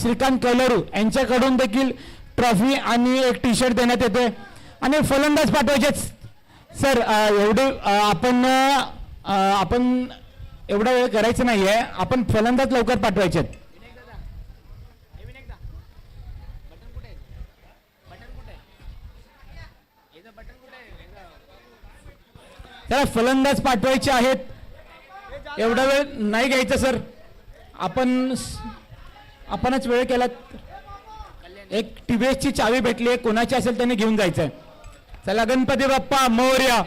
श्रीकांत कलरू यांच्याकडून देखील ट्रॉफी आणि एक टी शर्ट देण्यात येते. आणि फलंदाज पाठवायचे सर. एवढे आपण एवढा वेळ करायचं नाहीये. आपण फलंदाज लवकर पाठवायचे. त्याला फलंदाज पाठवायचे आहेत. एवढा वेळ नाही घ्यायचा सर. आपणच वेळ केला. एक टीव्हीएसची चावी भेटली आहे. कोणाची असेल त्याने घेऊन जायचंय. चला गणपती बाप्पा मोरया.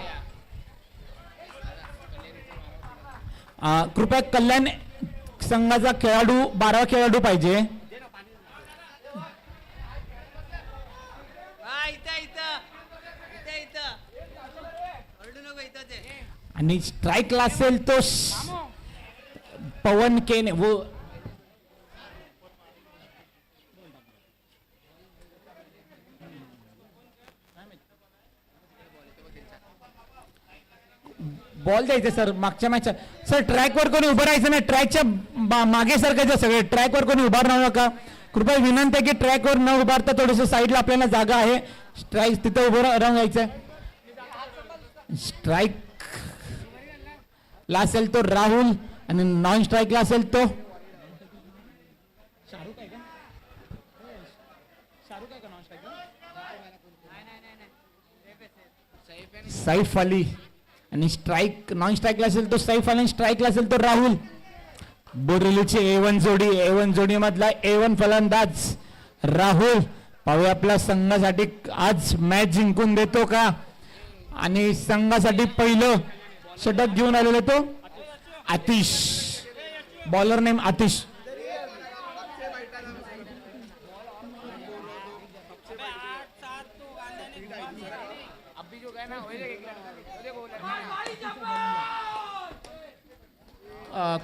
कृपया कल्याण संघाचा खेळाडू 12 खेळाडू पाहिजे. आणि स्ट्राईकला असेल तो पवन केने. वो बॉल द्यायचे सर. मागच्या मॅच सर ट्रॅकवर कोणी उभं राहायचं नाही. ट्रॅकच्या मागे सरकायचं सगळे. ट्रॅकवर कोणी उभार राहू नका. कृपया विनंती आहे की ट्रॅकवर न उभारता थोडंसं साईडला आपल्याला जागा आहे. स्ट्राईक तिथं उभं राहून जायचं. स्ट्राईक ला असेल तो राहुल आणि नॉन स्ट्राईकला असेल तो सैफ अली. आणि स्ट्राईक नॉन स्ट्राईकला असेल तो सैफ अली. स्ट्राईकला असेल तो राहुल. बोरिवलीची A1 जोडी. A1 जोडी मधला A1 फलंदाज राहुल. पाहूया आपल्या संघासाठी आज मॅच जिंकून देतो का. आणि संघासाठी पहिलं षटक घेऊन आलेला तो आतिश. Bowler name Atish.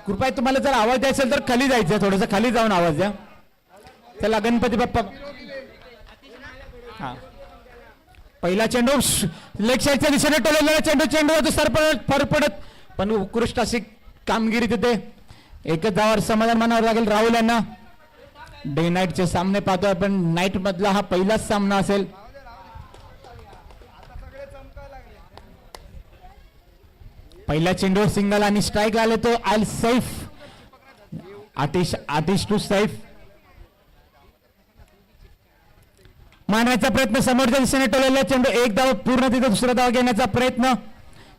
कृपया तुम्हाला जर आवाज द्यायचा असेल तर खाली जायचं. थोडंसं खाली जाऊन आवाज द्या. चला गणपती बाप्पा. हा पहिला चेंडू लेग साईडच्या दिशेने टोलवलेला चेंडू. चेंडूवर तो फर पडत पण उत्कृष्ट अशी कामगिरी तिथे. एकच धावावर समाधान मानावं लागेल राहुल यांना. डे नाईटचे सामने पाहतोय पण नाईट मधला हा पहिलाच सामना असेल. पहिला चेंडूवर सिंगल आणि स्ट्राईक आले तो आल सैफ. आतिश टू सैफ. मारण्याचा प्रयत्न समोरच्या दिशेने टोललेला चेंडू. एक धाव पूर्ण तिथे दुसरा धाव घेण्याचा प्रयत्न.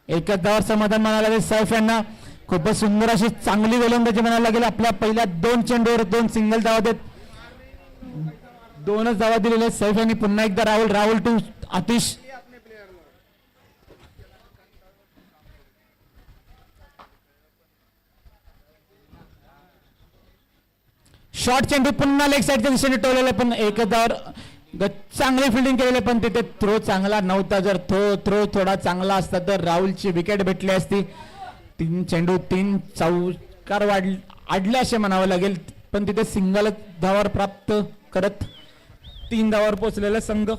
एकच धावावर समाधान मानावं लागेल सैफ यांना. खूपच सुंदर अशी चांगली गोलंदाजी म्हणायला लागेल. आपल्या पहिल्या 2 चेंडूवर 2 सिंगल धावा देत 2च धावा दिलेल्या सैफ यांनी. पुन्हा एकदा राहुल टू आतिश. शॉर्ट चेंडू पुन्हा लेग साईडच्या दिशेने टोललेला पण एकच धावावर चांगली फिल्डिंग केलेली पण तिथे थ्रो चांगला नव्हता. जर थ्रो थोडा चांगला असता तर राहुलची विकेट भेटली असती. 3 चेंडू 3 चौकार आडले असे म्हणावं लागेल. पण तिथे सिंगल धावावर प्राप्त करत 3 धावावर पोहोचलेला संघ.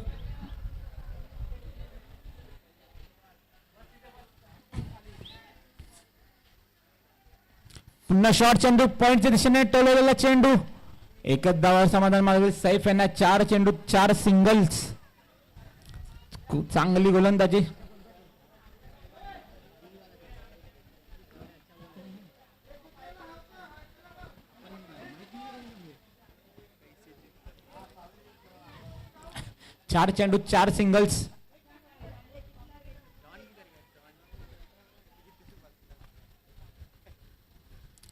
पुन्हा शॉर्ट चेंडू पॉइंटच्या दिशेने टोलवलेला चेंडू. एकच धावावर समाधान मानवेल सैफ यांना. 4 चेंडू 4 सिंगल्स. खूप चांगली गोलंदाजी. चार चेंडू 4 सिंगल्स.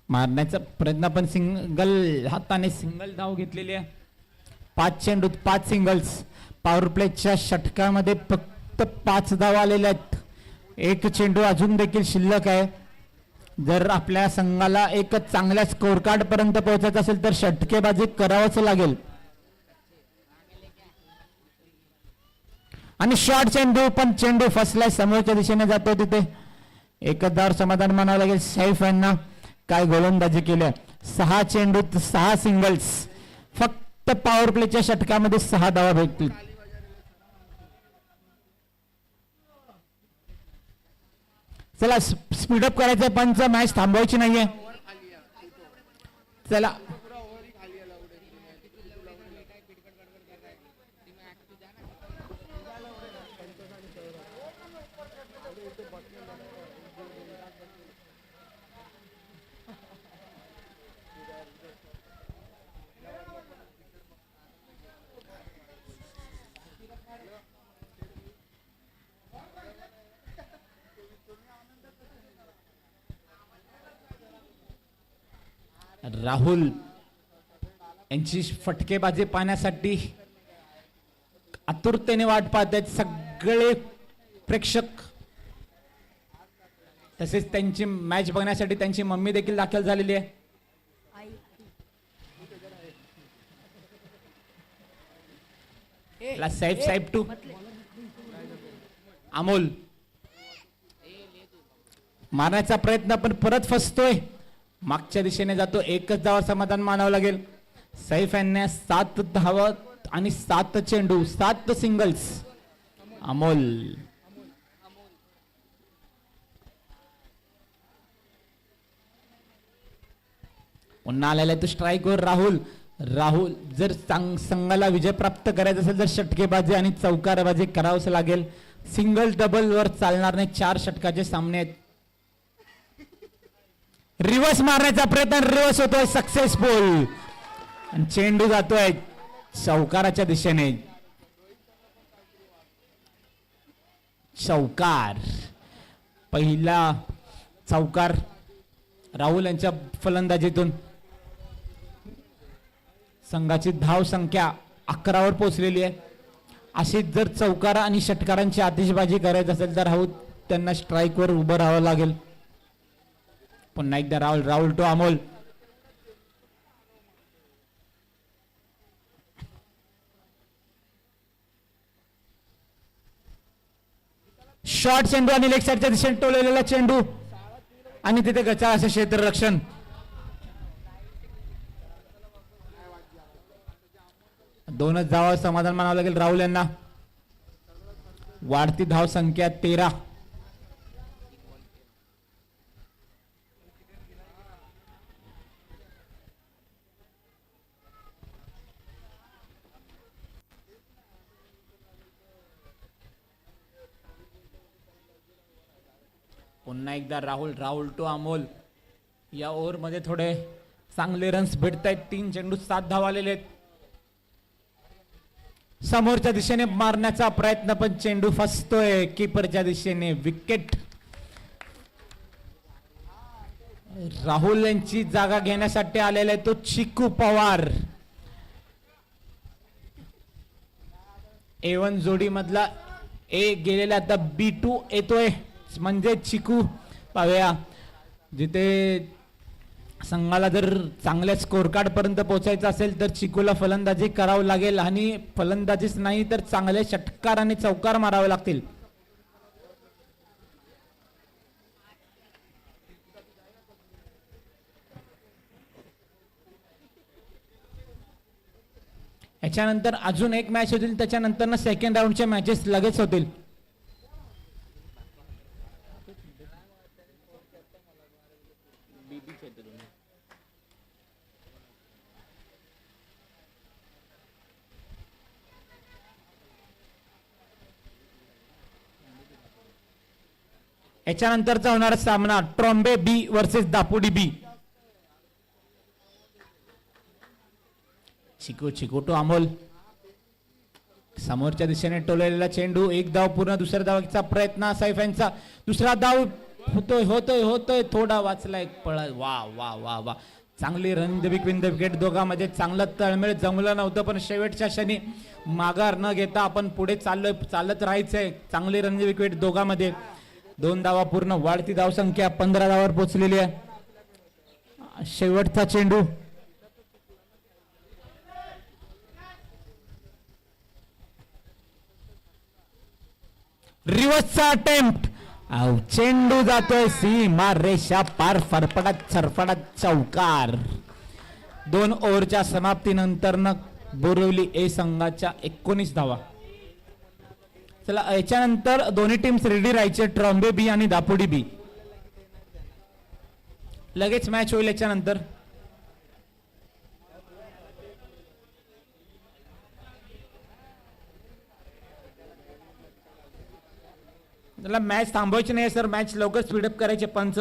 मारण्याचा प्रयत्न पण सिंगल हाताने सिंगल धाव घेतलेली आहे. 5 चेंडूत 5 सिंगल्स. पॉवर प्लेच्या षटकामध्ये फक्त 5 धावा आलेल्या आहेत. एक चेंडू अजून देखील शिल्लक आहे. जर आपल्या संघाला एक चांगल्या स्कोर कार्ड पर्यंत पोहोचायचं असेल तर षटकेबाजी करावंच लागेल. आणि शॉर्ट चेंडू पण चेंडू फसलाय. समोरच्या दिशेने जातो तिथे एकच धावावर समाधान मानावं लागेल सैफ यांना. काय गोलंदाजी केल्या. 6 चेंडूत 6 सिंगल्स. फक्त पॉवर प्लेच्या षटकामध्ये 6 धावा भेटतील. चला स्पीडअप करायचं. पंच मॅच थांबवायची नाहीये. चला राहुल यांची फटकेबाजी पाहण्यासाठी आतुरतेने वाट पाहत आहेत सगळे प्रेक्षक. तसेच त्यांची मॅच बघण्यासाठी त्यांची मम्मी देखील दाखल झालेली आहे. साहेब साहेब टू अमोल मारण्याचा प्रयत्न पण परत फसतोय. मागच्या दिशेने जातो. एकच धावा समाधान मानावं लागेल. सैफ यांना 7 धावा आणि 7 चेंडू 7 सिंगल्स. अमोल पुन्हा आलेला आहे तो स्ट्राईकवर राहुल. राहुल जर संघाला विजय प्राप्त करायचा असेल तर षटकेबाजी आणि चौकारबाजी करावंच लागेल. सिंगल डबल वर चालणार नाही. 4 षटकाचे सामने आहेत. रिव्हर्स मारण्याचा प्रयत्न रिव्हर्स होतोय सक्सेसफुल आणि चेंडू जातोय चौकाराच्या दिशेने. चौकार पहिला चौकार राहुल यांच्या फलंदाजीतून. संघाची धाव संख्या 11 वर पोहोचलेली आहे. अशी जर चौकार आणि षटकारांची आतिषबाजी करायची असेल तर राहुल त्यांना स्ट्राईक वर उभं राहावं लागेल. पुन्हा एकदा राहुल. राहुल टू अमोल. शॉर्ट चेंडू आणि लेग साईडच्या दिशेने टोललेला चेंडू आणि तिथे गचा असं क्षेत्ररक्षण. दोनच धावा समाधान मानावं लागेल राहुल यांना. वाढती धाव संख्या 13. पुन्हा एकदा राहुल. राहुल टू अमोल. या ओव्हर मध्ये थोडे चांगले रन्स भेटत आहेत. 3 चेंडू 7 धावा आलेले आहेत. समोरच्या दिशेने मारण्याचा प्रयत्न पण चेंडू फसतोय कीपरच्या दिशेने. विकेट. राहुल यांची जागा घेण्यासाठी आलेला आहे तो चिकू पवार. A1 जोडी मधला ए गेलेला आता B2 येतोय म्हणजे चिकू. पाहूया जिथे संघाला जर चांगल्या स्कोर कार्ड पर्यंत पोहोचायचं असेल तर चिकूला फलंदाजी करावं लागेल आणि फलंदाजीच नाही तर चांगले षटकार आणि चौकार मारावे लागतील. याच्यानंतर अजून एक मॅच होतील. त्याच्यानंतर सेकंड राऊंडच्या मॅचेस लगेच होतील. याच्यानंतरचा होणारा सामना ट्रॉम्बे बी वर्सेस दापोडी बी. चिकू. चिकू टू अमोल. समोरच्या दिशेने टोललेला चेंडू. एक धाव पूर्ण. दुसऱ्या धावाचा प्रयत्न सैफ यांचा. दुसरा धाव होतोय होतोय होतोय. थोडा वाचलाय पळा. वा वा वा वा. चांगली रणविंद विकेट. दोघांमध्ये चांगलं तळमेळ जमलं नव्हतं पण शेवटच्या क्षणी माघार न घेता आपण पुढे चालत राहायचंय. चांगली रणविंद विकेट दोघांमध्ये. 2 धावा पूर्ण. वाढती धाव संख्या 15 धावावर पोहोचलेली आहे. शेवटचा चेंडू. रिव्हर्सचा अटेम्प्ट. चेंडू जातोय सीमा रेषा पार. फरफडत सरफडत चौकार. 2 ओव्हरच्या समाप्तीनंतर बोरिवली ए संघाच्या 19 धावा. चला याच्यानंतर दोन्ही टीम्स रेडी राहायचे. ट्रॉम्बे बी आणि दापोडी बी. लगेच मॅच होईल याच्यानंतर. त्याला मॅच थांबवायची नाही सर. मॅच लवकर स्पीडअप करायचे पंच.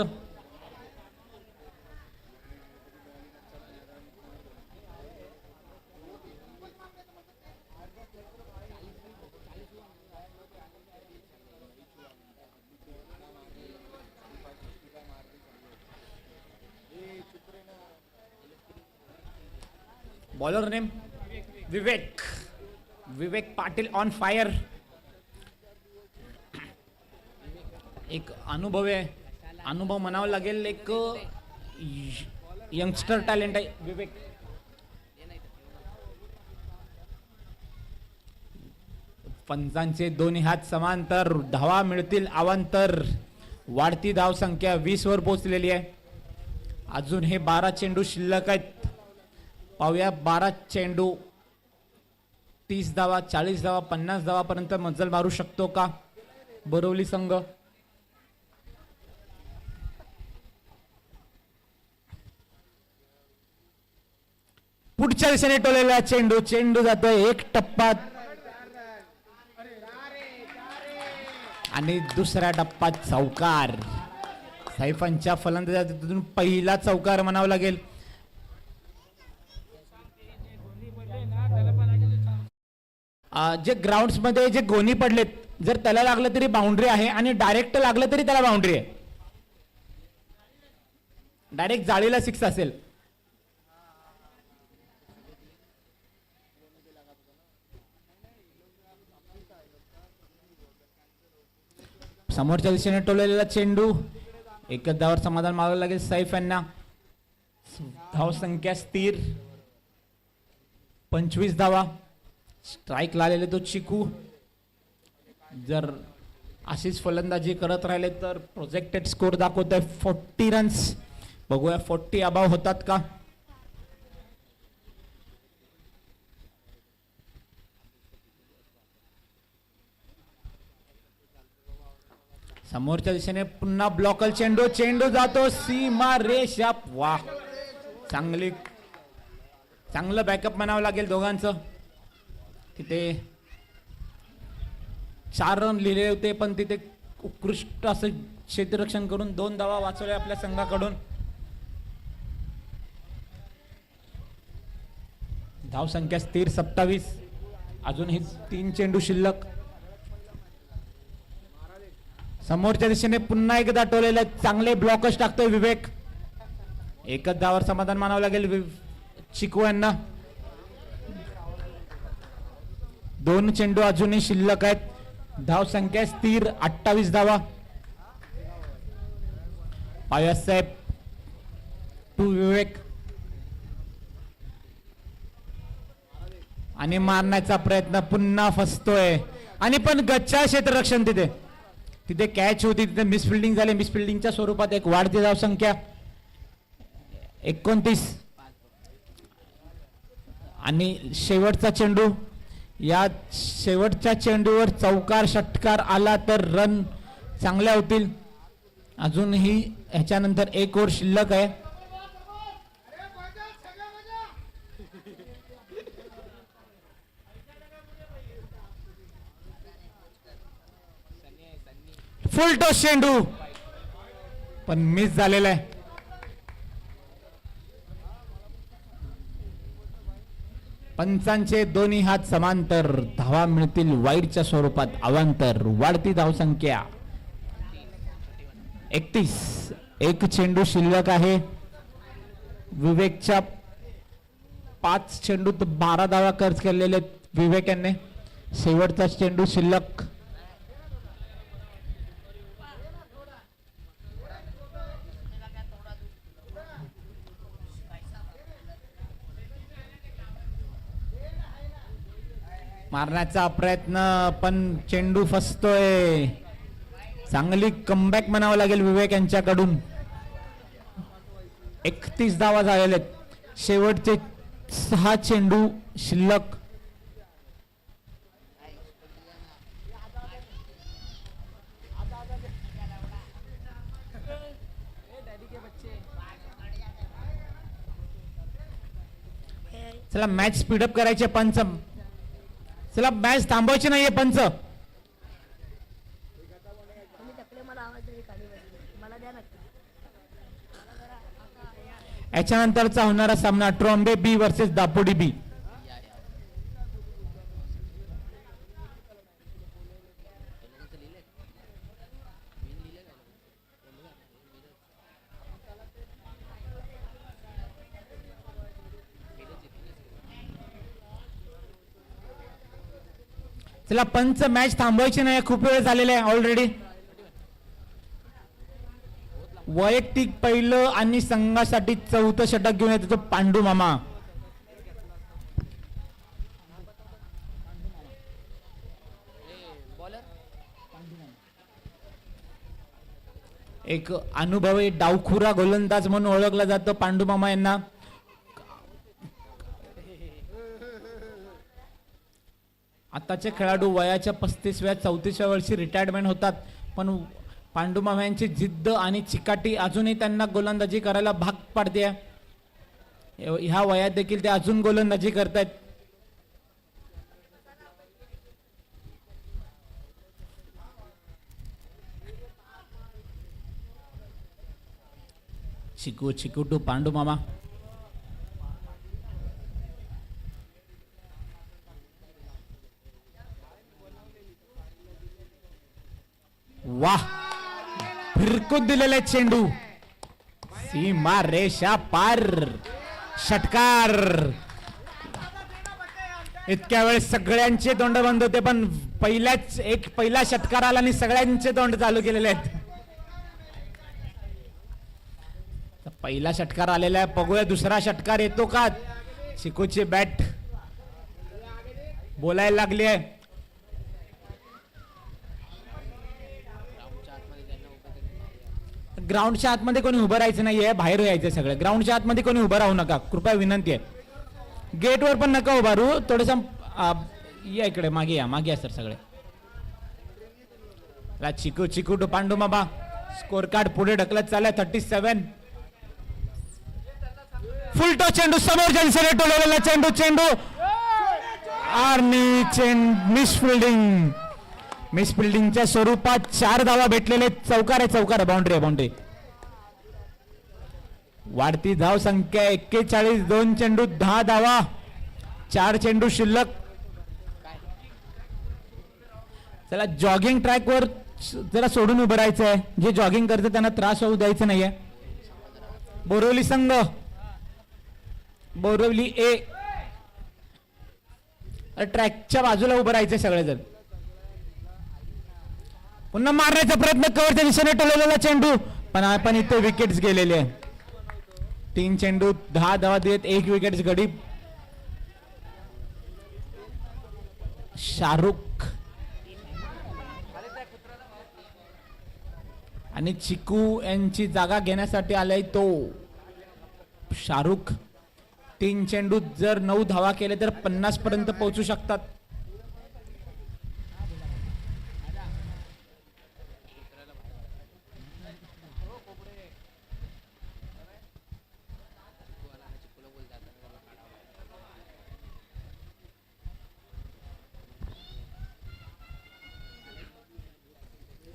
Bowler name Vivek. Vivek Patil on fire. एक अनुभव आहे, अनुभव म्हणावं लागेल. एक यंगस्टर टॅलेंट आहे विवेक. पंचांचे दोन्ही हात समांतर, धावा मिळतील अवांतर. वाढती धाव संख्या 20 वर पोहोचलेली आहे. अजून हे 12 चेंडू शिल्लक आहेत. पाहूया 12 चेंडू 30 धावा, 40 धावा, 50 धावापर्यंत मजल मारू शकतो का बोरिवली संघ. पुढच्या दिशेने टोलेला चेंडू, चेंडू जातोय एक टप्पा आणि दुसऱ्या टप्प्यात चौकार. सैफांच्या फलंदाजातून पहिला चौकार म्हणावा लागेल. जे ग्राउंड्स मध्ये जे गोणी पडलेत, जर त्याला लागलं तरी बाउंड्री आहे आणि डायरेक्ट लागलं तरी त्याला बाउंड्री आहे. डायरेक्ट जाळीला 6 असेल. समोरच्या दिशेने टोललेला चेंडू, एकच धावावर समाधान मागावं लागेल सैफ यांना. धाव संख्या स्थिर 25 धावा. स्ट्राईक लावलेले तो चिकू. जर अशीच फलंदाजी करत राहिले तर प्रोजेक्टेड स्कोर दाखवत आहे 40 रन्स. बघूया 40 अबाव होतात का. समोरच्या दिशेने पुन्हा ब्लॉकल चेंडू, चेंडू जातो सीमा रेषा. वाह, चांगलं बॅकअप म्हणावं लागेल दोघांचं. तिथे 4 रन लिहिले होते पण तिथे उत्कृष्ट असं क्षेत्ररक्षण करून 2 धावा वाचवल्या आपल्या संघाकडून. धाव संख्या स्थिर 27. अजून हे 3 चेंडू शिल्लक. समोरच्या दिशेने पुन्हा एकदा टोलेला चांगले ब्लॉकच टाकतोय विवेक. एकच धावावर समाधान मानावं लागेल चिकू यांना. 2 चेंडू अजूनही शिल्लक आहेत. धाव संख्या स्थिर 28 धावा. पायासाहेब टू विवेक आणि मारण्याचा प्रयत्न पुन्हा फसतोय आणि पण गच्चा क्षेत्ररक्षण. तिथे कॅच होती, तिथे मिसफिल्डिंग झाली. मिसफिल्डिंगच्या स्वरूपात एक वाढती धाव संख्या 29. आणि शेवटचा चेंडू, या शेवटच्या चेंडूवर चौकार षटकार आला तर रन चांगल्या होतील. अजूनही ह्याच्यानंतर 1 ओव्हर शिल्लक आहे. फुल टॉस चेंडू पण मिस झालेला आहे. पंचांचे दोन्ही हात समांतर, धावा मिळतील वाईडच्या स्वरूपात अवांतर. वाढती धाव संख्या 31. 1 चेंडू शिल्लक आहे. विवेकच्या 5 चेंडू 12 धावा खर्च केलेले विवेक यांनी. शेवटचा चेंडू शिल्लक. मारण्याचा प्रयत्न पण चेंडू फसतोय. चांगली कमबॅक म्हणावं लागेल विवेक यांच्याकडून. 31 धावा झालेले. शेवटचे 6 चेंडू शिल्लक. चला मॅच स्पीडअप करायचे पंच. चला मॅच थांबवायची नाहीये पंच. याच्यानंतरचा होणारा सामना ट्रॉम्बे बी वर्सेस दापोडी बी. चला पंच मॅच थांबवायची नाही, खूप वेळ झालेला आहे ऑलरेडी. वैयक्तिक पहिलं आणि संघासाठी चौथं षटक घेऊन येतो तो पांडू मामा. एक अनुभवी डावखुरा गोलंदाज म्हणून ओळखला जातो पांडू मामा यांना. आताचे खेळाडू वयाच्या 35व्या 34व्या वर्षी रिटायरमेंट होतात, पण पांडू मामा यांची जिद्द आणि चिकाटी अजूनही त्यांना गोलंदाजी करायला भाग पाडते. ह्या वयात देखील ते अजून गोलंदाजी करतायत. चिकू चिकू टू पांडू मामा. वाह, फिरकून दिलेले चेंडू सीमा रेषा पार. षटकार. इतक्या वेळेस सगळ्यांचे तोंड बंद होते, पण पहिला षटकार आला आणि सगळ्यांचे तोंड चालू केलेले आहेत. पहिला षटकार आलेला आहे, बघूया दुसरा षटकार येतो का. चिकूची बॅट बोलायला लागली आहे. ग्राउंडच्या आतमध्ये कोणी उभं राहायचं नाहीये, बाहेर यायचं सगळं. ग्राउंडच्या आतमध्ये कोणी उभं राहू नका, कृपया विनंती आहे. गेटवर पण नका उभा राहू, थोडस या इकडे मागे या सर सगळे. चिकू चिकू टू पांडू मामा. स्कोर कार्ड पुढे ढकलत चाललाय. 37. फुल टॉस चेंडू समोर जलसेने टोलवलेला चेंडू आणि मिस फिल्डिंगच्या स्वरूपात 4 धावा भेटलेले. चौकार बाउंड्री. वाढती धाव संख्या 41. 2 चेंडू 10 धावा. 4 चेंडू शिल्लक. चला जॉगिंग ट्रॅक वर जरा सोडून उभं राहायचं आहे. जे जॉगिंग करते त्यांना त्रास होऊ द्यायचं नाहीये. बोरिवली संघ, बोरिवली ए, ट्रॅकच्या बाजूला उभं राहायचं सगळेजण. पुन्हा मारण्याचा प्रयत्न, कव्हरच्या दिशेने टोलवलेला चेंडू, पण इथे विकेट्स गेलेले आहे. 3 चेंडू 10 धावा देत 1 विकेट्स गडी. शाहरुख आणि चिकू यांची जागा घेण्यासाठी आलाय तो शाहरुख. 3 चेंडू जर 9 धावा केले तर 50 पर्यंत पोहोचू शकतात.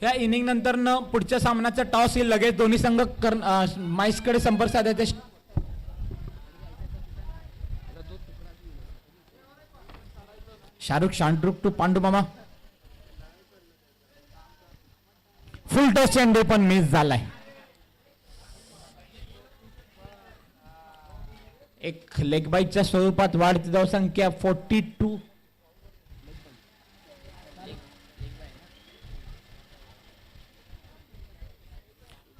या इनिंग नंतर पुढच्या सामन्याचा टॉस येईल लगेच. दोन्ही संघ माईसकडे संपर्क साधायचे. शाहरुख टू पांडू मामा. फुल टॉस चेंडू पण मिस झालाय. एक लेग बाईटच्या स्वरूपात वाढती धाव संख्या 42.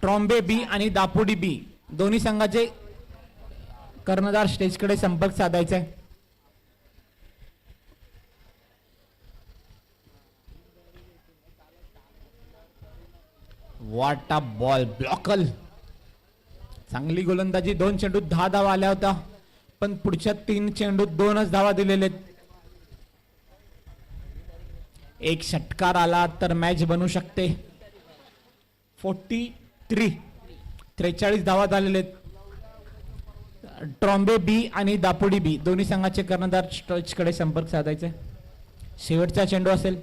ट्रॉम्बे बी आणि दापोडी बी दोन्ही संघाचे कर्णधार स्टेजकडे संपर्क साधायचा आहे. What a ball. ब्लॉकल. चांगली गोलंदाजी. 2 चेंडू 10 धावा आल्या होत्या, पण पुढच्या 3 चेंडू 2च धावा दिलेले. एक षटकार आला तर मॅच बनू शकते. 43 धावा झालेले. ट्रॉम्बे बी आणि दापोडी बी दोन्ही संघाचे कर्णधार स्टेजकडे संपर्क साधायचे. शेवटचा चेंडू असेल.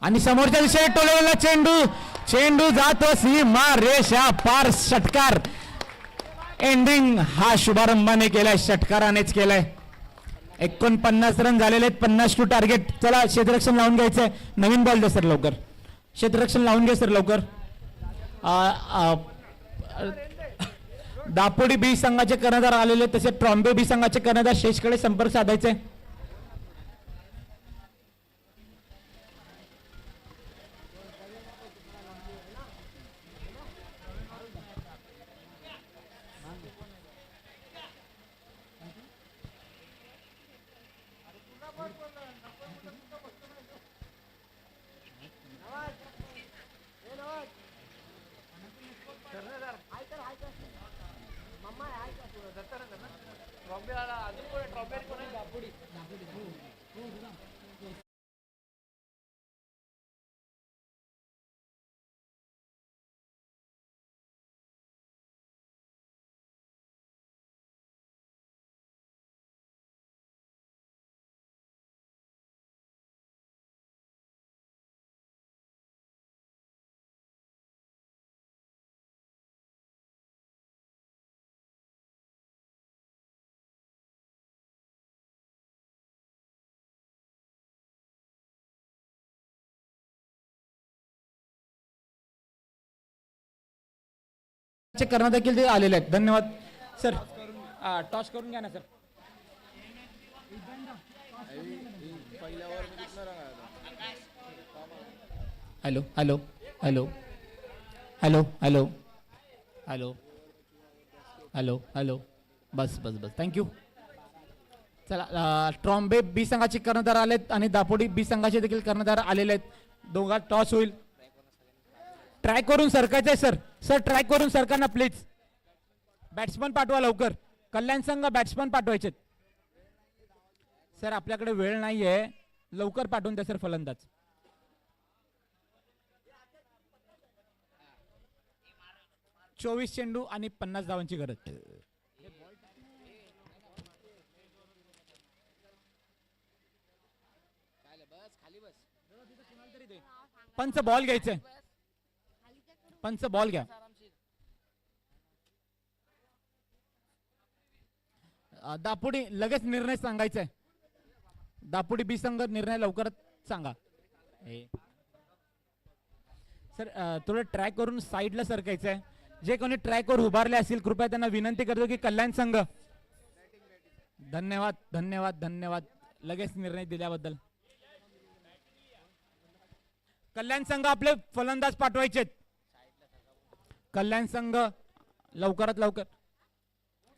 आणि समोरच्या दिशेने टोलवलेला चेंडू जातो सीमा रेषा पार. षटकार. एंडिंग हा शुभारंभाने केलाय, षटकारानेच केलाय. 49 रन झालेले आहेत. 50 टू टार्गेट. चला क्षेत्ररक्षण लावून घ्यायचंय. नवीन बॉल द्या सर लवकर. क्षेत्ररक्षण लावून घ्या सर लवकर. दापोडी बी संघाचे कर्णधार आलेले, तसेच ट्रॉम्बे बी संघाचे कर्णधार शेषकडे संपर्क साधायचे. करणं देखील ते आलेले आहेत. धन्यवाद सर. टॉस करून घ्या ना sir. Hello hello hello hello hello hello hello hello बस बस बस थँक्यू. चला, ट्रॉम्बे बी संघाचे कर्णधार आलेत आणि दापोडी बी संघाचे देखील कर्णधार आलेले आहेत. दोघात टॉस होईल. ट्राय करून सरकायचंय सर. सर ट्राय करून सरका ना प्लीज. बॅट्समन पाठवा लवकर. कल्याण संघ बॅट्समन पाठवायचे सर. आपल्याकडे वेळ नाहीये, लवकर पाठवून द्या सर फलंदाज. चोवीस चेंडू आणि 50 धावांची गरज. पंच बॉल घ्यायचंय. पंच बॉल घ्या. दापोडी लगेच निर्णय सांगायचा आहे. दापोडी बी संघ निर्णय लवकरच सांगा. सर थोडं ट्रॅक करून साईडला सरकायचं आहे. जे कोणी ट्रॅकवर उभारले असतील कृपया त्यांना विनंती करतो की कल्याण संघ. धन्यवाद धन्यवाद धन्यवाद लगेच निर्णय दिल्याबद्दल. कल्याण संघ आपले फलंदाज पाठवायचे. कल्याण संघ लवकरात लवकर.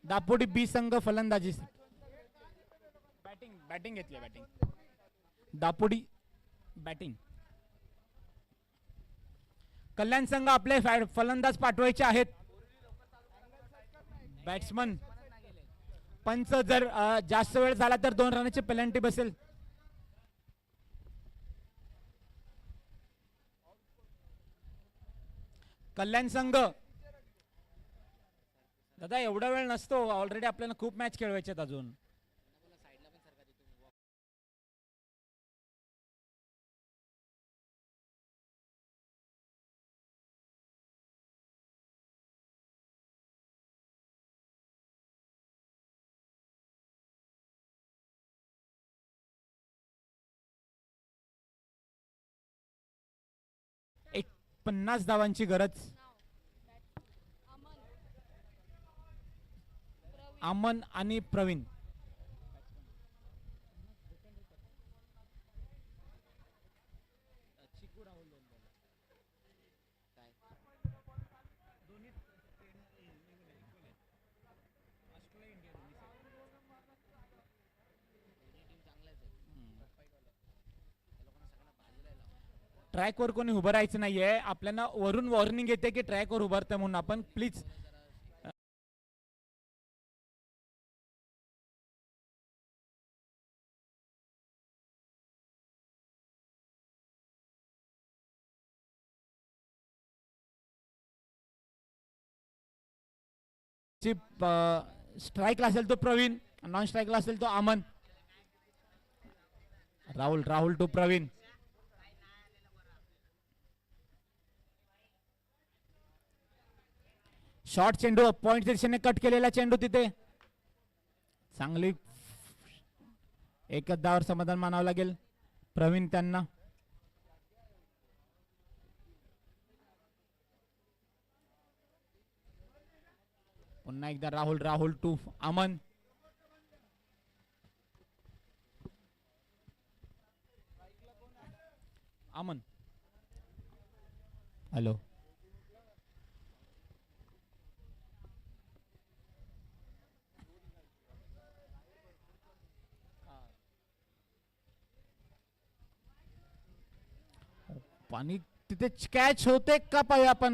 दापोडी बी संघ फलंदाजी. बॅटिंग बॅटिंग घेतली. Batting Dapodi batting. कल्याण संघ आपले फलंदाज पाठवायचे आहेत. बॅट्समन. पंच जर जास्त वेळ झाला तर 2 रनाची पेनल्टी बसेल. कल्याण संघ. दादा एवढा वेळ नसतो, ऑलरेडी आपल्याला खूप मॅच खेळवायचे आहेत अजून. एक 50 धावांची गरज. अमन आणि प्रवीण. ट्रॅकवर कोणी उभं राहायचं नाहीये. आपल्याला वरून वॉर्निंग येते की ट्रॅकवर उभारतं म्हणून. आपण प्लीज स्ट्राईकला असेल तो प्रवीण, नॉन स्ट्राईकला असेल तो अमन. राहुल टू प्रवीण. शॉर्ट चेंडू पॉइंट दिशेने कट केलेला चेंडू तिथे. चांगली एकच धावावर समाधान मानावं लागेल प्रवीण त्यांना. पुन्हा एकदा राहुल, राहुल टू अमन. अमन, हॅलो. पाणी तिथे कॅच होते का पाहिजे आपण.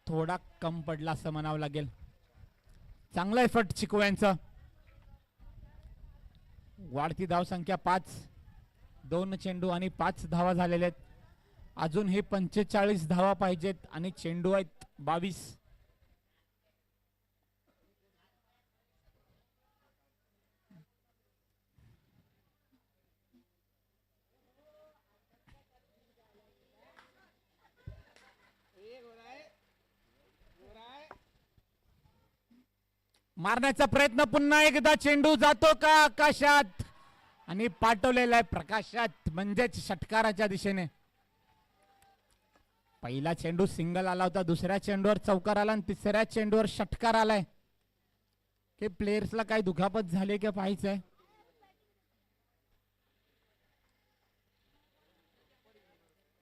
थोडा कम पडला असं म्हणावं लागेल. चांगला एफर्ट चिकू यांचा. वाढती धाव संख्या 5. 2 चेंडू आणि 5 धावा झालेल्या आहेत. अजून हे 45 धावा पाहिजेत आणि चेंडू आहेत 22. मारण्याचा प्रयत्न पुन्हा एकदा. चेंडू जातो का आकाशात आणि पाठवलेला आहे प्रकाशात, म्हणजेच षटकाराच्या दिशेने. पहिला चेंडू सिंगल आला होता, दुसऱ्या चेंडूवर चौकार आला आणि तिसऱ्या चेंडूवर षटकार आलाय. की प्लेयर्सला काय दुखापत झाली का पाहायचंय.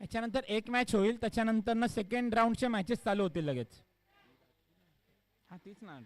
याच्यानंतर एक मॅच होईल, त्याच्यानंतर सेकंड राऊंडचे मॅचेस चालू होतील लगेच. हा तीच ना.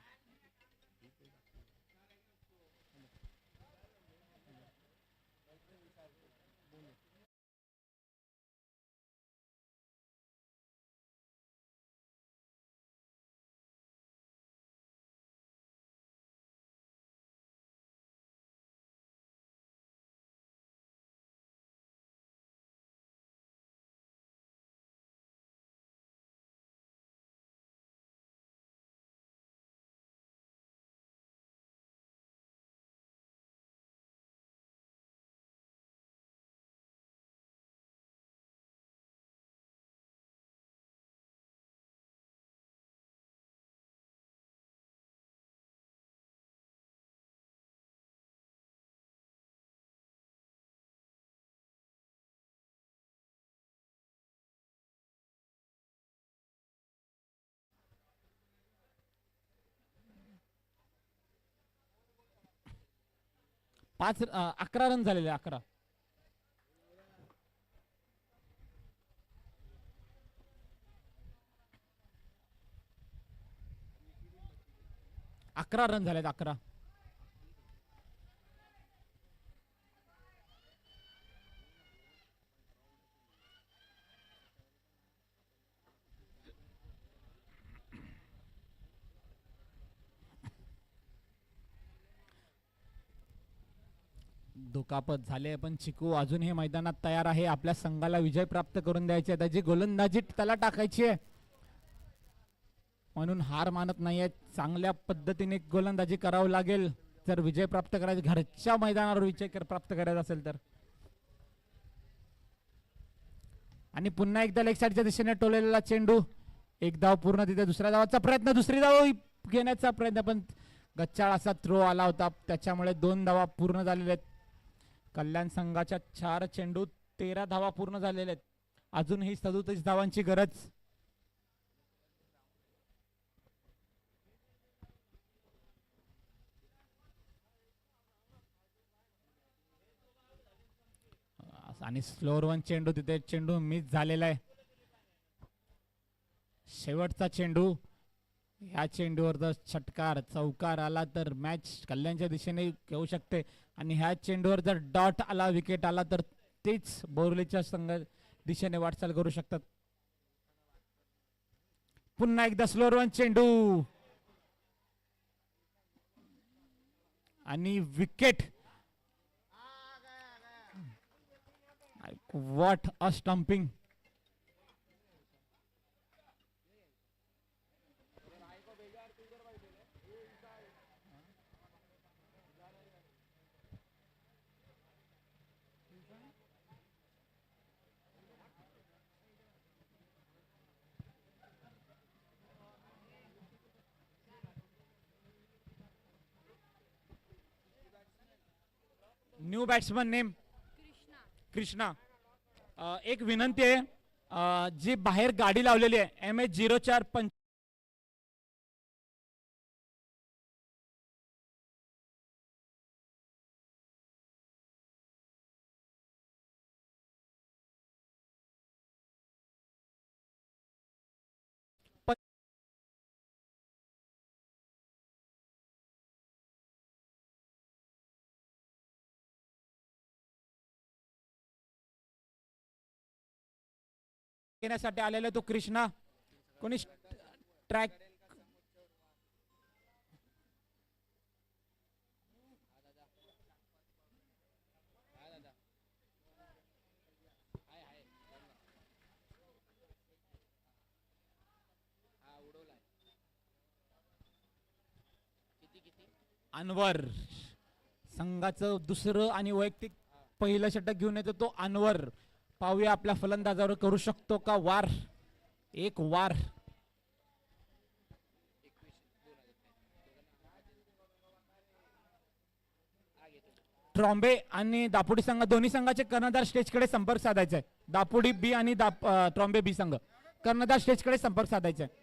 पाच 11 रन झालेले. 11 रन झालेत. 11. दुखापत झाले पण चिकू अजून हे मैदानात तयार आहे. आपल्या संघाला विजय प्राप्त करून द्यायचे. त्याची गोलंदाजी त्याला टाकायची आहे, म्हणून हार मानत नाहीये. चांगल्या पद्धतीने गोलंदाजी करावं लागेल जर विजय प्राप्त करायचे, घरच्या मैदानावर विजय प्राप्त करायचा असेल तर. आणि पुन्हा एकदा लेग साईडच्या दिशेने टोलेला चेंडू. एक धाव पूर्ण. तिथे दुसऱ्या धावाचा प्रयत्न, दुसरी धाव घेण्याचा प्रयत्न, पण गच्चाळ असा थ्रो आला होता, त्याच्यामुळे 2 धावा पूर्ण झालेल्या आहेत. कल्याण संघाच्या 4 चेंडू 13 धावा पूर्ण झालेल्या आहेत. अजूनही 37 धावांची गरज. आणि स्लोअर 1 चेंडू. तिथे चेंडू मिस झालेला आहे. शेवटचा चेंडू. ह्या चेंडूवर जर षटकार चौकार आला तर मॅच कल्याणच्या दिशेने येऊ शकते. आणि ह्या चेंडूवर जर डॉट आला, विकेट आला, तर तेच बोरलीच्या संघ दिशेने वाटचाल करू शकतात. पुन्हा एकदा स्लोअर 1 चेंडू आणि wicket. What a stumping. New batsman name Krishna. एक विनंती आहे, जी बाहेर गाडी लावलेली आहे MS 04 घेण्यासाठी आलेला तो कृष्णा कोणी ट्रॅक अनवर संघाचं दुसरं आणि वैयक्तिक पहिलं षटक घेऊन येतो तो अनवर. पाहूया आपल्या फलंदाजावर करू शकतो का वार. एक वार. ट्रॉम्बे आणि दापोडी संघ दोन्ही संघाचे कर्णधार स्टेजकडे संपर्क साधायचा आहे. दापोडी बी आणि ट्रॉम्बे बी संघ कर्णधार स्टेजकडे संपर्क साधायचा आहे.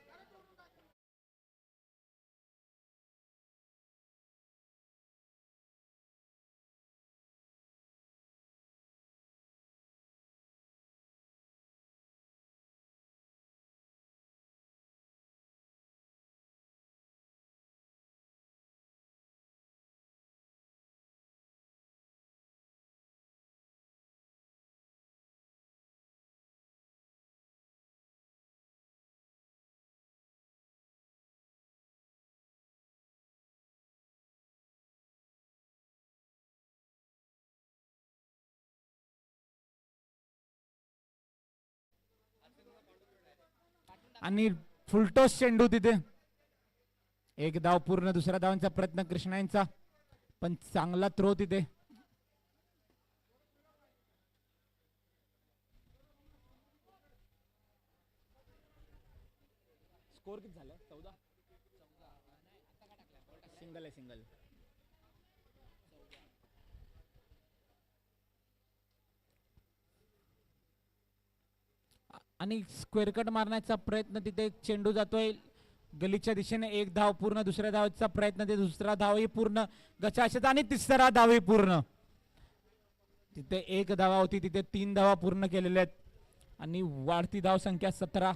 आणि फुलटॉस चेंडू तिथे. एक धाव पूर्ण. दुसऱ्या धावांचा प्रयत्न कृष्णा यांचा पण चांगला थ्रो तिथे. स्कोर किती झालं 14. सिंगल आहे सिंगल. आणि स्क्वेअर कट मारण्याचा प्रयत्न तिथे चेंडू जातोय गलीच्या दिशेने. एक धाव पूर्ण. दुसऱ्या धावाचा प्रयत्न ते दुसरा धावही पूर्ण गचाशत आणि तिसरा धावही पूर्ण. तिथे एक धावा होती तिथे 3 धावा पूर्ण केलेल्या आहेत आणि वाढती धाव संख्या 17.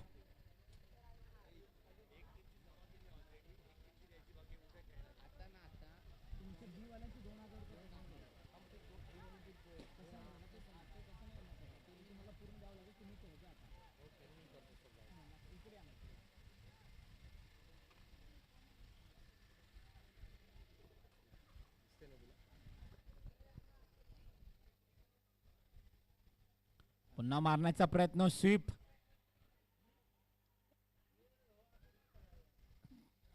पुन्हा मारण्याचा प्रयत्न. स्वीप.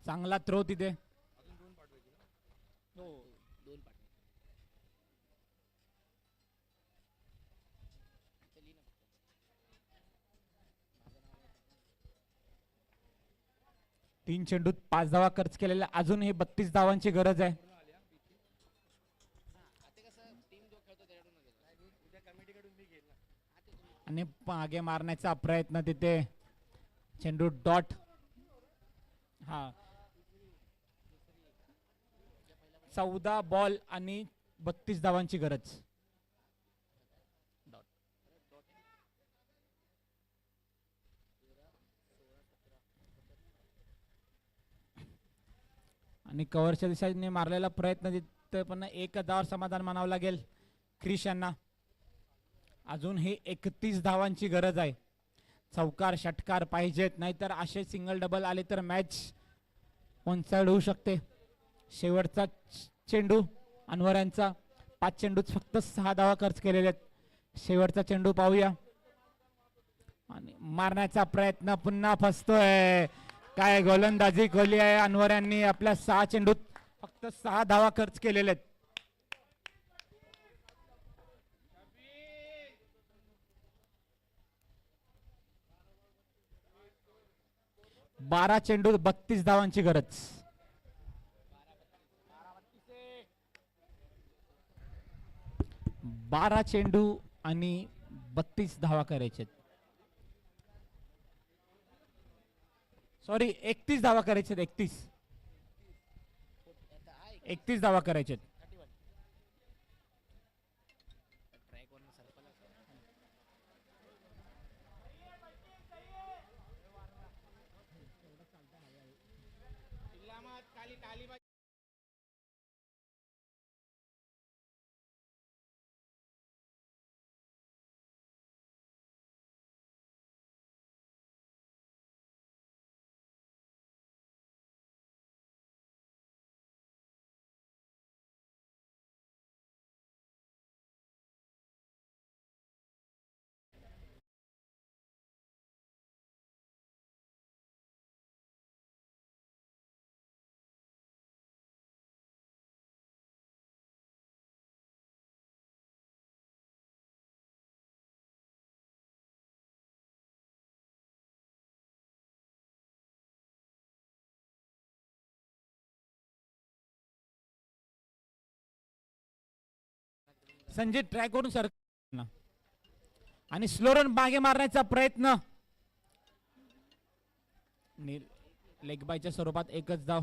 चांगला थ्रो तिथे. तीन चेंडूत 5 धावा खर्च केलेल्या. अजून हे 32 धावांची गरज आहे. आणि मागे मारण्याचा प्रयत्न तिथे. चेंडू डॉट. हा 14 बॉल आणि 32 धावांची गरज. आणि कव्हरच्या दिशेने मारलेला प्रयत्न तिथे पण एक धावावर समाधान मानावं लागेल क्रिश यांना. अजून ही 31 धावांची गरज आहे. चौकार षटकार पाहिजेत नाहीतर असे सिंगल डबल आले तर मॅच वन साइड होऊ शकते. शेवटचा चेंडू अनवर यांचा. 5 चेंडूत फक्त 6 धावा खर्च केलेले आहेत. शेवटचा चेंडू पाहूया. आणि मारण्याचा प्रयत्न पुन्हा फसतोय. काय गोलंदाजी खोली आहे. अनवर यांनी आपल्या 6 चेंडूत फक्त 6 धावा खर्च केलेले आहेत. 12 चेंडू 32 धावांची गरज. 12 चेंडू आणि 32 धावा करायचे. सॉरी 31 धावा करायचे. 31 धावा करायचे. संजय ट्राय करून सर आणि स्लो रन मागे मारण्याचा प्रयत्न. लेग बायच्या स्वरूपात एकच धाव.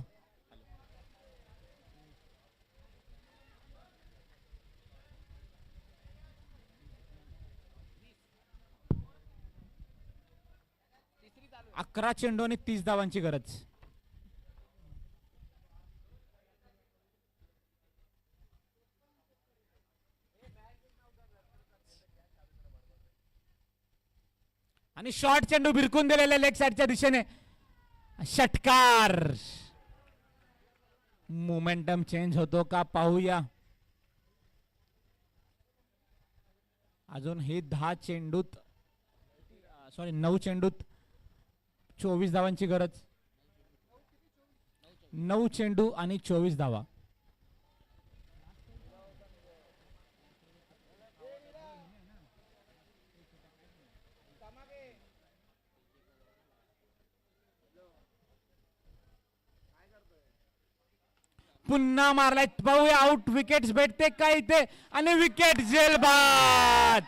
अकरा चेंडू आणि 30 धावांची गरज. आणि शॉर्ट चेंडू भिरकून दिलेले लेग साइडच्या दिशेने. षटकार. मोमेंटम चेंज होतो का पाहूया. अजून हे 10 चेंडूत 9 चेंडूत 24 धावांची गरज. 9 चेंडू आणि 24 धावा. पुन्हा मारलाय पाहूया. आउट विकेट्स भेटते का इथे. आणि विकेट झेल बाद.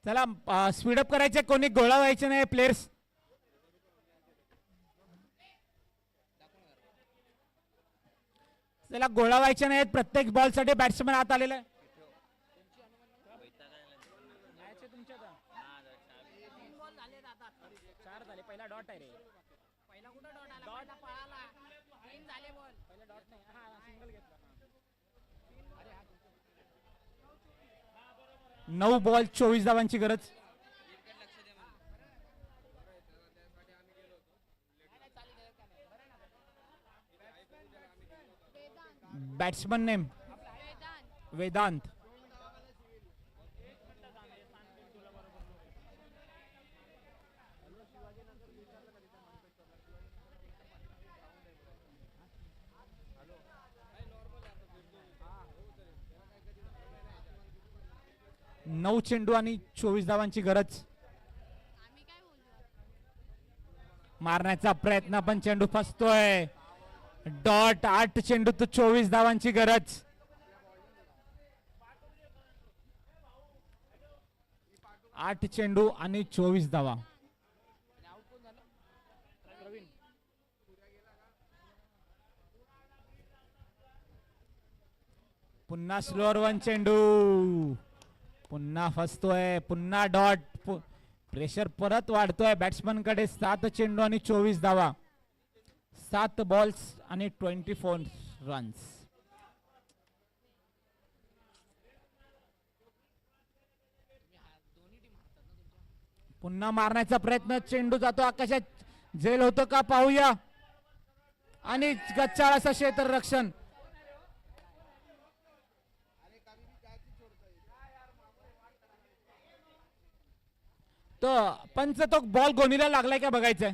चला स्पीडअप करायचे. कोणी गोळा व्हायचे नाही प्लेयर्स. चला गोळा व्हायचे नाहीत. प्रत्येक बॉल साठी बॅट्समॅन आत आलेला आहे. पहिला डॉट आहे रे. पहिला कुठे डॉट आला. पहिला पळाला. 3 झाले बॉल. पहिला डॉट नाही. हा सिंगल घेतला. 9 बॉल 24 धावांची गरज. Batsman name Vedant. नऊ चेंडू आणि 24 धावांची गरज. मारण्याचा प्रयत्न पण चेंडू फसतोय. डॉट. 8 चेंडू तर 24 धावांची गरज. आठ चेंडू आणि 24 धावा. पुन्हा स्लोअर 1 चेंडू. पुन्हा फसतोय. पुन्हा डॉट. प्रेशर परत वाढतोय बॅट्समन कडे. 7 चेंडू आणि 24 धावा. 7 बॉल्स आणि 24 रन्स. पुन्हा मारण्याचा प्रयत्न. चेंडू जातो आकाशात. झेल होतो का पाहूया. आणि गच्चाळ असं क्षेत्ररक्षण. तो पंच तो बॉल गोणीला लागलाय का बघायचंय.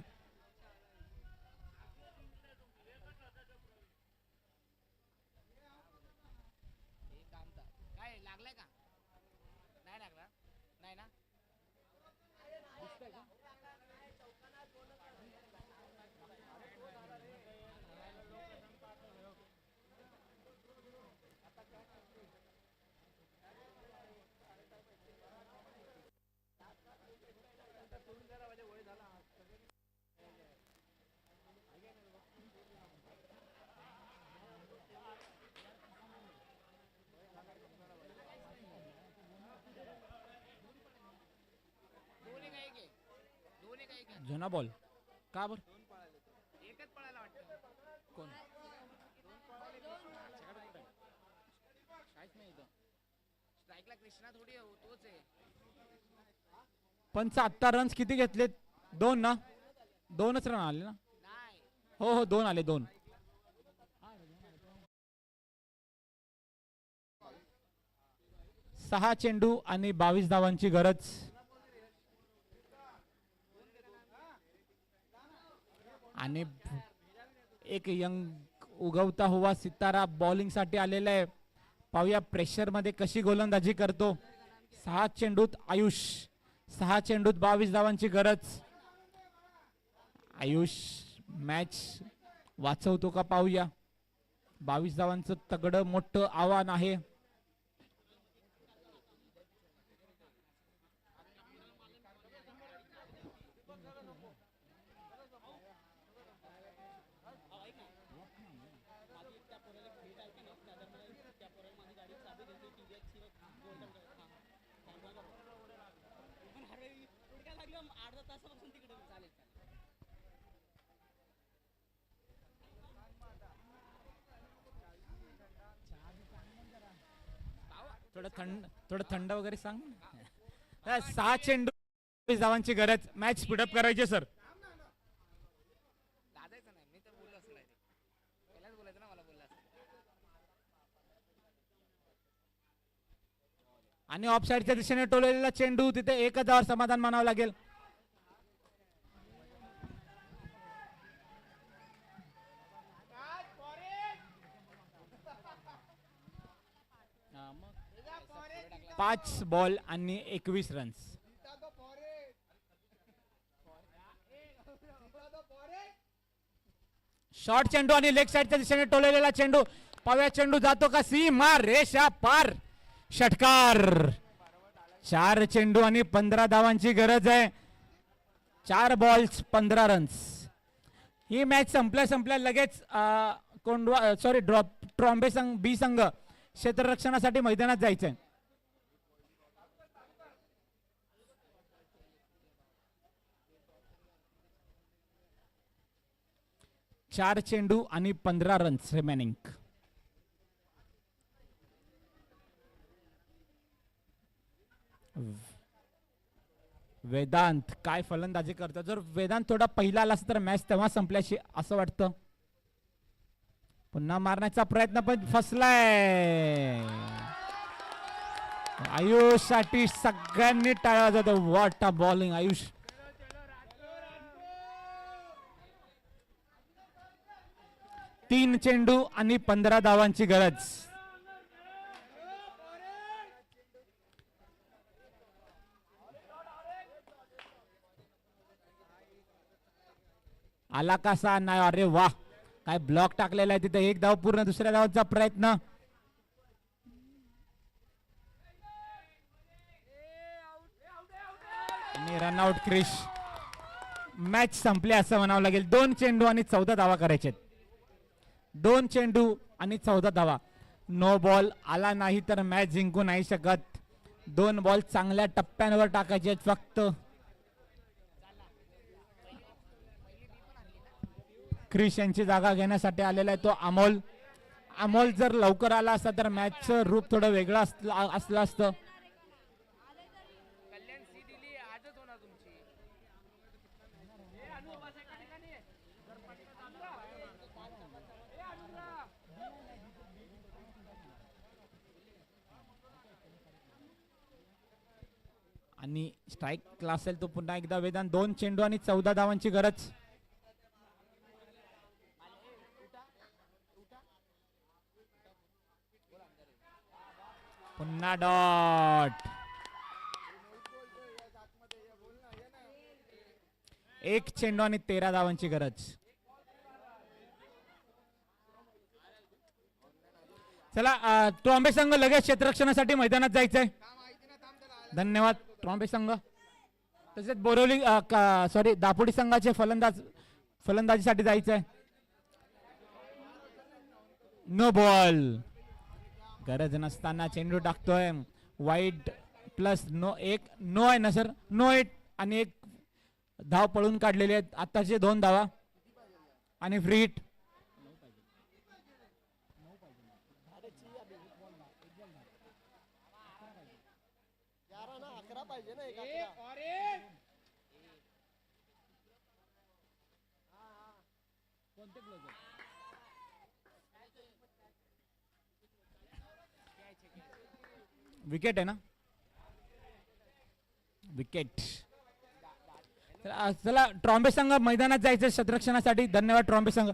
जुना बॉल का बर. एकच पळायला वाटतं. कोण स्ट्राइकला कृष्णा थोडी तोच आहे. पण 7 रन्स किती घेतलेत. 2 ना. 2च रन आले ना. हो हो 2 आले. 2. 6 चेंडू आणि 22 धावांची गरज. आणि एक यंग उगवता हुआ सितारा बॉलिंग साठी आलेला आहे. पाहूया प्रेशर मध्ये कशी गोलंदाजी करतो. 6 चेंडूत आयुष. 6 चेंडूत 22 धावांची गरज. आयुष मॅच वाचवतो का पाहूया. 22 धावांचं तगडं मोठं आव्हान आहे. थोडं थंड वगैरे सांग. 6 चेंडू 22 धावांची गरज. मॅच स्पीडअप करायची सर. आणि ऑफसाईडच्या दिशेने टोललेला चेंडू, तिथे एकच धावावर समाधान मानावं लागेल. पाच बॉल आणि 21 रन्स. शॉर्ट चेंडू आणि लेग साइडच्या दिशेने टोललेला चेंडू. पाव्या चेंडू जातो का सीमा रेषा पार. षटकार. 4 चेंडू आणि 15 धावांची गरज आहे. 4 बॉल्स 15 रन्स. ही मॅच संपल्या लगेच ट्रॉम्बे संघ बी संघ क्षेत्ररक्षणासाठी मैदानात जायचंय. चार चेंडू आणि 15 रन्स रिमेनिंग. वेदांत काय फलंदाजी करतो. जर वेदांत थोडा पहिला आला तर मॅच तेव्हा संपल्याशी असं वाटतं. पुन्हा मारण्याचा प्रयत्न पण फसलाय. आयुष साठी सगळ्यांनी टाळा जातो. What a bowling Ayush. तीन चेंडू आणि 15 धावांची गरज. आला कसा नाही. अरे वा काय ब्लॉक टाकलेला आहे तिथे. एक धाव पूर्ण. दुसऱ्या धावाचा प्रयत्न. आणि रनआउट क्रिश. मॅच संपली असं म्हणावं लागेल. 2 चेंडू आणि 14 धावा करायचे. 2 चेंडू आणि 14 धावा. नो बॉल आला नाही तर मॅच जिंकू नाही शकत. 2 बॉल चांगल्या टप्प्यांवर टाकायचे फक्त. क्रिश यांची जागा घेण्यासाठी आलेला आहे तो अमोल. अमोल जर लवकर आला असता तर मॅचचं रूप थोडं वेगळं असलं असतं. आणि स्ट्राईक क्लास असेल तो पुन्हा एकदा वेदांत. 2 चेंडू आणि 14 धावांची गरज. पुन्हा डॉट. 1 चेंडू आणि 13 धावांची गरज. चला ट्रॉम्बे संघ लगेच क्षेत्ररक्षणासाठी मैदानात जायचंय. धन्यवाद ट्रॉम्बे संघ. तसेच बोरवली दापोडी संघाचे फलंदाजीसाठी जायचंय. No ball. गरज नसताना चेंडू टाकतोय. Wide plus no. नो आहे ना सर. नो हिट आणि 1 धाव पळून काढलेले आहेत. आताचे 2 धावा आणि फ्री हिट. विकेट आहे ना. विकेट. चला ट्रॉम्बे संघ मैदानात जायचं क्षेत्ररक्षणासाठी. धन्यवाद ट्रॉम्बे संघ.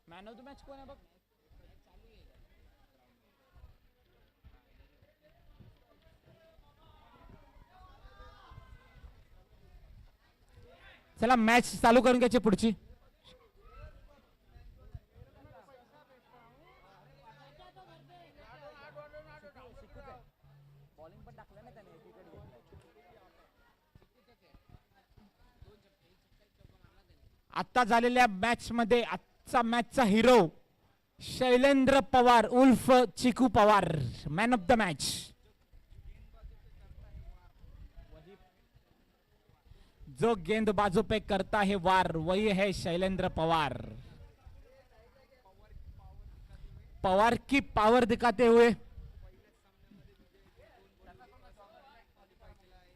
मॅन ऑफ द मॅच कोण आहे बघ. चला मॅच चालू करून घ्यायची पुढची. आता झालेल्या मॅच मध्ये आजचा मॅचचा हिरो शैलेंद्र पवार उल्फ चिकू Pawar, man of the match. जो गेंदबाजों पे करता है वार वही है शैलेंद्र पवार. पवार की पावर दिखाते हुए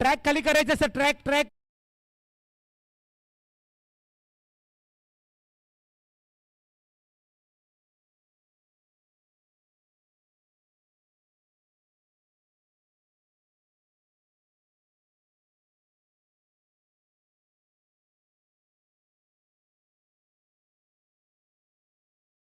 ट्रॅक खाली करायचं सर, ट्रॅक